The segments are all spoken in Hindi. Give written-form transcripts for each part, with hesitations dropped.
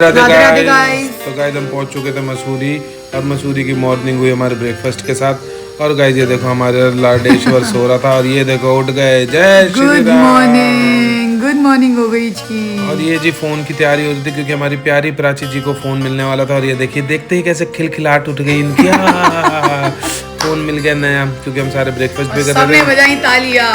राधे राधे गाइस। तो गाइस हम पहुंच चुके थे मसूरी और मसूरी की मॉर्निंग हुई हमारे ब्रेकफास्ट के साथ। और गाइस ये देखो हमारे लाडेश्वर सो रहा था और ये देखो उठ गए। जय श्री गुड राम। मॉर्निंग हो गई जी। और ये जी फोन की तैयारी हो रही थी क्योंकि हमारी प्यारी प्राची जी को फोन मिलने वाला था। और ये देखिए देखते ही कैसे खिलखिलाहट उठ गई इनकी। फोन मिल गया नया क्योंकि हम सारे ब्रेकफास्ट भी कर रहे थे। बजाई तालियां।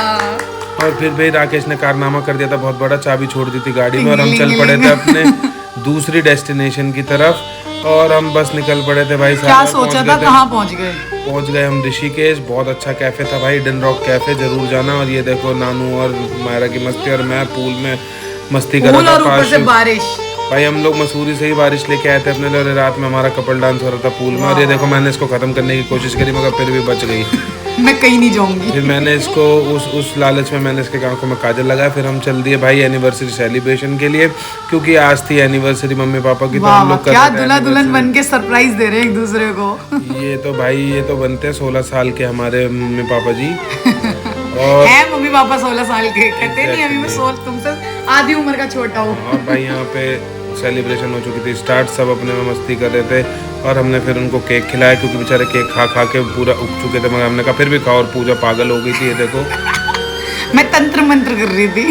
और फिर भाई राकेश ने कारनामा कर दिया था बहुत बड़ा, चाबी छोड़ दी थी गाड़ी में और हम चल पड़े थे अपने दूसरी डेस्टिनेशन की तरफ। और हम बस निकल पड़े थे भाई। क्या सोचा था, कहाँ पहुँच गए? पहुंच गए हम ऋषिकेश। बहुत अच्छा कैफे था भाई, डन रॉक कैफे, जरूर जाना। और ये देखो नानू और मायरा की मस्ती और मैं पूल में मस्ती कर रहा था। ऊपर से बारिश। भाई हम लोग मसूरी से ही बारिश लेके आए थे अपने लिए। रात में हमारा कपल डांस हो रहा था पूल में। और ये देखो मैंने इसको खत्म करने की कोशिश करी मगर फिर भी बच गई। मैं कहीं नहीं जाऊंगी। फिर मैंने इसको उस लालच में मैंने इसके आंखों में काजल लगाया। फिर हम चल दिए भाई एनिवर्सरी सेलिब्रेशन के लिए क्योंकि आज थी एनिवर्सरी मम्मी पापा की। तो हम लोग क्या दूल्हा दुल्हन बन के सरप्राइज दे रहे हैं एक दूसरे को। ये तो भाई ये तो बनते हैं 16 साल के हमारे मम्मी पापा जी। और है मम्मी पापा 16 साल के, कहते नहीं अभी मैं 16 तुमसे आधी उम्र का छोटा हूँ। और भाई यहाँ पे सेलिब्रेशन हो चुकी थी स्टार्ट, सब अपने में मस्ती कर रहे थे। और हमने फिर उनको केक खिलाया क्योंकि बेचारे केक खा खा के पूरा उग चुके थे। मगर हमने कहा फिर भी खाओ। और पूजा पागल हो गई थी। ये देखो मैं तंत्र मंत्र कर रही थी।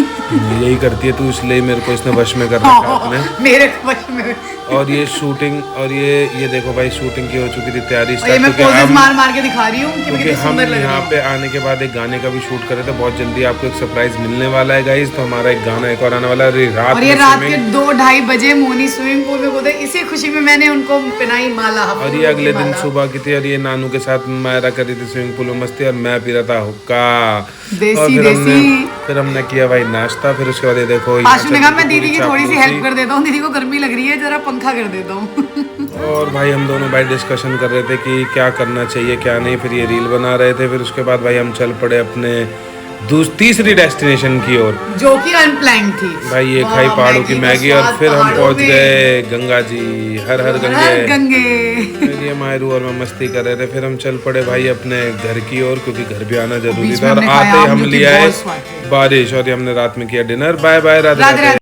यही करती है तू, इसलिए मेरे को इसने वश में कर रखा है अपने। मेरे वश में। और ये शूटिंग और ये देखो भाई शूटिंग की हो चुकी थी तैयारी स्टार्ट। मैं पोजेस मार मार के दिखा रही हूँ क्योंकि हम यहाँ पे आने के बाद एक गाने का भी शूट कर रहे थे। बहुत जल्दी आपको एक सरप्राइज मिलने वाला है गाइस। तो हमारा एक गाना एक और आने वाला है रात। और ये रात के 2-2:30 बजे मोनी स्विमिंग पूल में कूदे। इसी खुशी में मैंने उनको पहनाई माला। और ये अगले दिन सुबह की थी और ये नानू के साथ मायरा कर रही थी स्विमिंग पूल में मस्ती और मैं पी रहा था हुक्का। फिर हमने किया भाई नाश्ता। फिर उसके बाद ये देखो ने कहा मैं दीदी की थोड़ी सी हेल्प कर देता हूँ, दीदी को गर्मी लग रही है जरा पंखा कर देता हूँ। और भाई हम दोनों भाई डिस्कशन कर रहे थे कि क्या करना चाहिए क्या नहीं। फिर ये रील बना रहे थे। फिर उसके बाद भाई हम चल पड़े अपने तीसरी डेस्टिनेशन की ओर जो कि अनप्लान्ड थी। भाई ये खाई पहाड़ों की मैगी। और फिर हम पहुंच गए गंगा जी। हर हर गंगे। फिर ये मायरू और मैं मस्ती कर रहे थे। फिर हम चल पड़े भाई अपने घर की ओर क्योंकि घर भी आना जरूरी था। और आते ही हम लिया है बारिश और हमने रात में किया dinner. Bye bye Radhe Radhe.